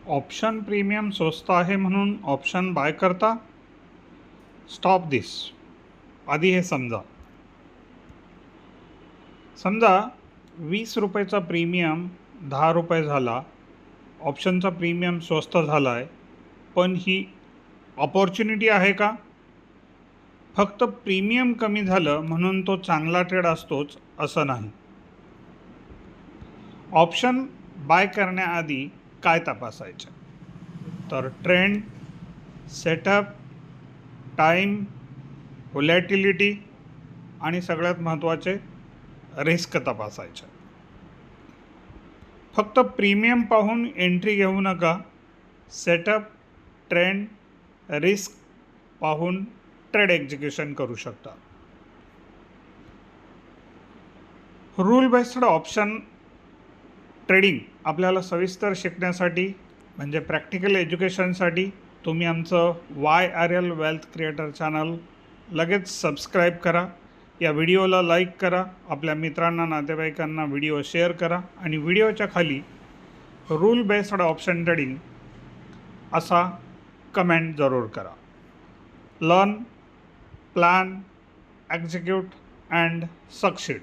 Option premium स्वस्त आहे म्हणून ऑप्शन बाय करता? स्टॉप दिस. आधी हे समजा. समजा 20 रुपयाचा प्रीमियम 10 रुपये झाला. ऑप्शनचा प्रीमियम स्वस्त झाला आहे, पण ही ऑपॉर्च्युनिटी आहे का? फक्त प्रीमियम कमी झालं म्हणून तो चांगला ट्रेड असतोच असं नाही. ऑप्शन बाय करण्याआधी काय तपासायचं? तर ट्रेंड, सेटअप, टाईम, व्होलॅटिलिटी आणि सगळ्यात महत्त्वाचे रिस्क तपासायचे. फक्त प्रीमियम पाहून एंट्री घेऊ नका. सेटअप, ट्रेंड, रिस्क पाहून ट्रेड एक्झिक्युशन करू शकता. रूल बेस्ड ऑप्शन ट्रेडिंग आपल्याला सविस्तर शिकण्यासाठी म्हणजे प्रॅक्टिकल एज्युकेशनसाठी तुम्ही आमचं YRL वेल्थ क्रिएटर चॅनल लगेच सबस्क्राईब करा. या व्हिडिओला लाईक करा, आपल्या मित्रांना नातेवाईकांना व्हिडिओ शेअर करा आणि व्हिडिओच्या खाली रूल बेस्ड ऑप्शन ट्रेडिंग असा कमेंट जरूर करा. Learn, plan, execute and succeed.